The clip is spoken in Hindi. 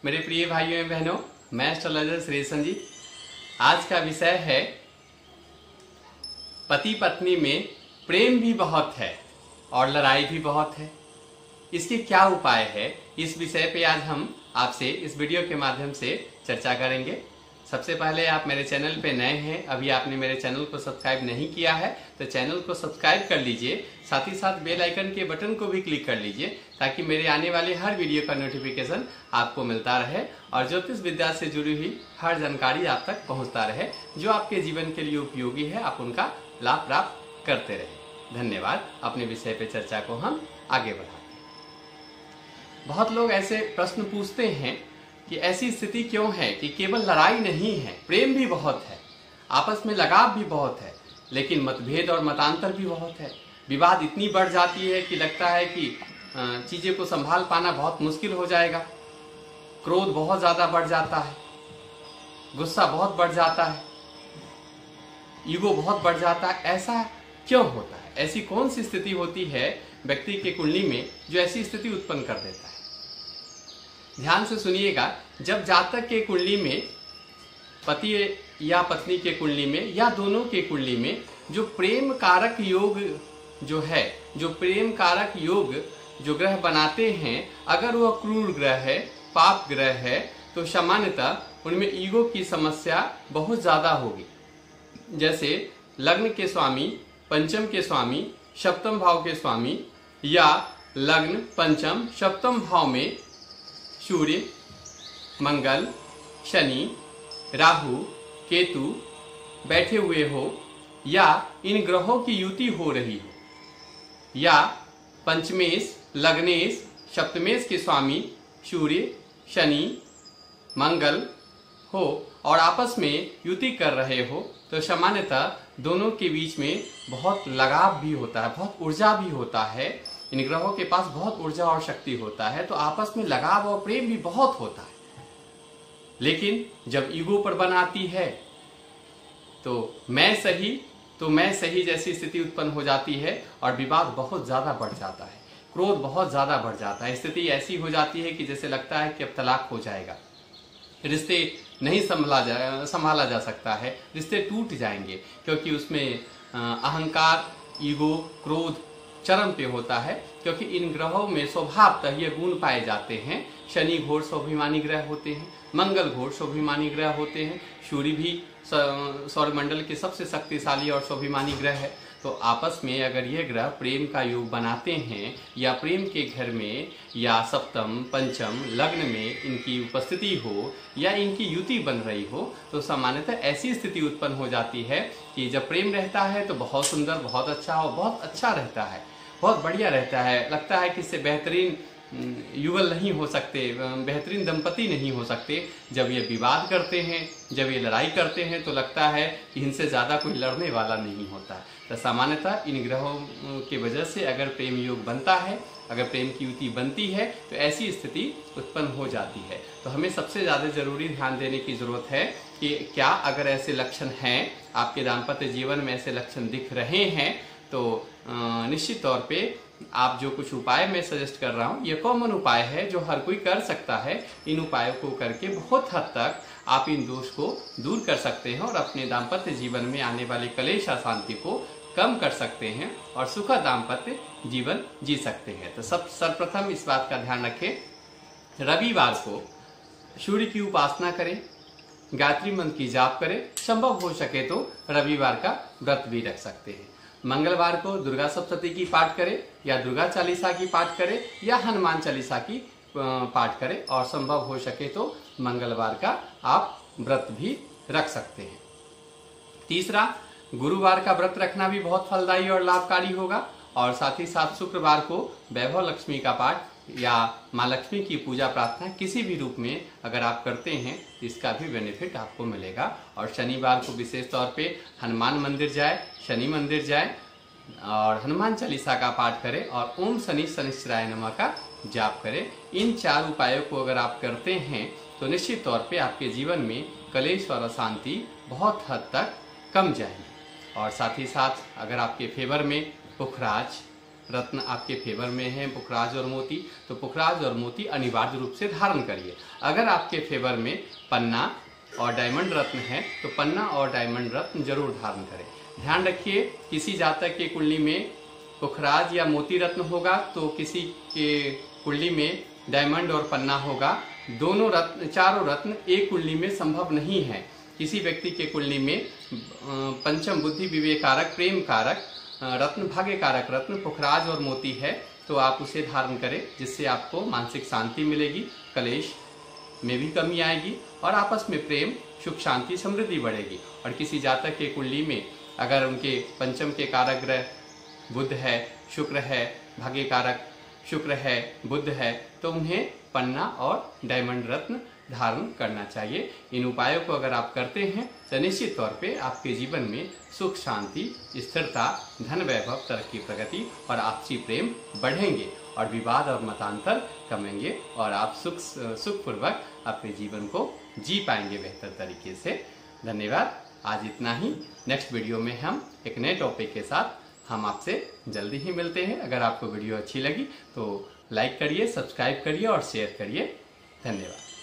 मेरे प्रिय भाइयों एवं बहनों, मैं एस्ट्रोलॉजर श्रेयसन जी। आज का विषय है पति पत्नी में प्रेम भी बहुत है और लड़ाई भी बहुत है, इसके क्या उपाय है, इस विषय पे आज हम आपसे इस वीडियो के माध्यम से चर्चा करेंगे। सबसे पहले आप मेरे चैनल पे नए हैं, अभी आपने मेरे चैनल को सब्सक्राइब नहीं किया है तो चैनल को सब्सक्राइब कर लीजिए, साथ ही साथ बेल आइकन के बटन को भी क्लिक कर लीजिए ताकि मेरे आने वाले हर वीडियो का नोटिफिकेशन आपको मिलता रहे और ज्योतिष विद्या से जुड़ी हुई हर जानकारी आप तक पहुंचता रहे। जो आपके जीवन के लिए उपयोगी है आप उनका लाभ प्राप्त करते रहे। धन्यवाद। अपने विषय पे चर्चा को हम आगे बढ़ाते हैं। बहुत लोग ऐसे प्रश्न पूछते हैं कि ऐसी स्थिति क्यों है कि केवल लड़ाई नहीं है, प्रेम भी बहुत है, आपस में लगाव भी बहुत है, लेकिन मतभेद और मतांतर भी बहुत है। विवाद इतनी बढ़ जाती है कि लगता है कि चीजें को संभाल पाना बहुत मुश्किल हो जाएगा। क्रोध बहुत ज्यादा बढ़ जाता है, गुस्सा बहुत बढ़ जाता है, ईगो बहुत बढ़ जाता है। ऐसा क्यों होता है? ऐसी कौन सी स्थिति होती है व्यक्ति के कुंडली में जो ऐसी स्थिति उत्पन्न कर देता है? ध्यान से सुनिएगा। जब जातक के कुंडली में, पति या पत्नी के कुंडली में या दोनों के कुंडली में जो प्रेम कारक योग जो है, जो प्रेम कारक योग जो ग्रह बनाते हैं, अगर वह क्रूर ग्रह है, पाप ग्रह है, तो सामान्यतः उनमें ईगो की समस्या बहुत ज्यादा होगी। जैसे लग्न के स्वामी, पंचम के स्वामी, सप्तम भाव के स्वामी, या लग्न, पंचम, सप्तम भाव में सूर्य, मंगल, शनि, राहु, केतु बैठे हुए हो, या इन ग्रहों की युति हो रही हो, या पंचमेश, लग्नेश, सप्तमेश के स्वामी सूर्य, शनि, मंगल हो और आपस में युति कर रहे हो, तो सामान्यतः दोनों के बीच में बहुत लगाव भी होता है, बहुत ऊर्जा भी होता है। इन ग्रहों के पास बहुत ऊर्जा और शक्ति होता है, तो आपस में लगाव और प्रेम भी बहुत होता है। लेकिन जब ईगो पर बनाती है तो मैं सही जैसी स्थिति उत्पन्न हो जाती है और विवाद बहुत ज्यादा बढ़ जाता है, क्रोध बहुत ज्यादा बढ़ जाता है। स्थिति ऐसी हो जाती है कि जैसे लगता है कि अब तलाक हो जाएगा, रिश्ते नहीं संभाला जा सकता है, रिश्ते टूट जाएंगे, क्योंकि उसमें अहंकार, ईगो, क्रोध चरम पे होता है। क्योंकि इन ग्रहों में स्वभावतः ये गुण पाए जाते हैं। शनि घोर स्वाभिमानी ग्रह होते हैं, मंगल घोर स्वाभिमानी ग्रह होते हैं, सूर्य भी सौरमंडल के सबसे शक्तिशाली और स्वाभिमानी ग्रह है। तो आपस में अगर ये ग्रह प्रेम का योग बनाते हैं या प्रेम के घर में या सप्तम, पंचम, लग्न में इनकी उपस्थिति हो या इनकी युति बन रही हो, तो सामान्यतः ऐसी स्थिति उत्पन्न हो जाती है कि जब प्रेम रहता है तो बहुत सुंदर, बहुत अच्छा और बहुत अच्छा रहता है, बहुत बढ़िया रहता है। लगता है कि इससे बेहतरीन युगल नहीं हो सकते, बेहतरीन दंपति नहीं हो सकते। जब ये विवाद करते हैं, जब ये लड़ाई करते हैं, तो लगता है कि इनसे ज्यादा कोई लड़ने वाला नहीं होता। तो सामान्यतः इन ग्रहों की वजह से अगर प्रेम योग बनता है, अगर प्रेम की युति बनती है, तो ऐसी स्थिति उत्पन्न हो जाती है। तो हमें सबसे ज्यादा जरूरी ध्यान देने की जरूरत है कि क्या अगर ऐसे लक्षण हैं, आपके दाम्पत्य जीवन में ऐसे लक्षण दिख रहे हैं, तो निश्चित तौर पे आप जो कुछ उपाय मैं सजेस्ट कर रहा हूँ, ये कॉमन उपाय है जो हर कोई कर सकता है। इन उपायों को करके बहुत हद तक आप इन दोष को दूर कर सकते हैं और अपने दाम्पत्य जीवन में आने वाले कलेश अशांति को कम कर सकते हैं और सुखद दाम्पत्य जीवन जी सकते हैं। तो सर्वप्रथम इस बात का ध्यान रखें, रविवार को सूर्य की उपासना करें, गायत्री मंत्र की जाप करें, संभव हो सके तो रविवार का व्रत भी रख सकते हैं। मंगलवार को दुर्गा सप्तशती की पाठ करें या दुर्गा चालीसा की पाठ करें या हनुमान चालीसा की पाठ करें, और संभव हो सके तो मंगलवार का आप व्रत भी रख सकते हैं। तीसरा, गुरुवार का व्रत रखना भी बहुत फलदायी और लाभकारी होगा, और साथ ही साथ शुक्रवार को वैभव लक्ष्मी का पाठ या माँ लक्ष्मी की पूजा प्रार्थना किसी भी रूप में अगर आप करते हैं तो इसका भी बेनिफिट आपको मिलेगा। और शनिवार को विशेष तौर पे हनुमान मंदिर जाए, शनि मंदिर जाए और हनुमान चालीसा का पाठ करें और ओम शनि शनिश्चराय नमः का जाप करें। इन 4 उपायों को अगर आप करते हैं तो निश्चित तौर पे आपके जीवन में कलेश और अशांति बहुत हद तक कम जाएगी। और साथ ही साथ अगर आपके फेवर में पुखराज, रत्न आपके फेवर में है, पुखराज और मोती, तो पुखराज और मोती अनिवार्य रूप से धारण करिए। अगर आपके फेवर में पन्ना और डायमंड रत्न है तो पन्ना और डायमंड रत्न जरूर धारण करें। ध्यान रखिए, किसी जातक के कुंडली में पुखराज या मोती रत्न होगा तो किसी के कुंडली में डायमंड और पन्ना होगा। दोनों रत्न, चारों रत्न एक कुंडली में संभव नहीं है। किसी व्यक्ति के कुंडली में पंचम बुद्धि, विवेक कारक, प्रेम कारक रत्न, भाग्य कारक रत्न पुखराज और मोती है तो आप उसे धारण करें, जिससे आपको मानसिक शांति मिलेगी, कलेश में भी कमी आएगी और आपस में प्रेम, सुख, शांति, समृद्धि बढ़ेगी। और किसी जातक के कुंडली में अगर उनके पंचम के कारक ग्रह बुध है, शुक्र है, भाग्य कारक शुक्र है, बुध है, तो उन्हें पन्ना और डायमंड रत्न धारण करना चाहिए। इन उपायों को अगर आप करते हैं तो निश्चित तौर पे आपके जीवन में सुख, शांति, स्थिरता, धन, वैभव, तरक्की, प्रगति और आपसी प्रेम बढ़ेंगे और विवाद और मतांतर कमेंगे और आप सुखपूर्वक अपने जीवन को जी पाएंगे बेहतर तरीके से। धन्यवाद। आज इतना ही। नेक्स्ट वीडियो में हम एक नए टॉपिक के साथ हम आपसे जल्दी ही मिलते हैं। अगर आपको वीडियो अच्छी लगी तो लाइक करिए, सब्सक्राइब करिए और शेयर करिए। धन्यवाद।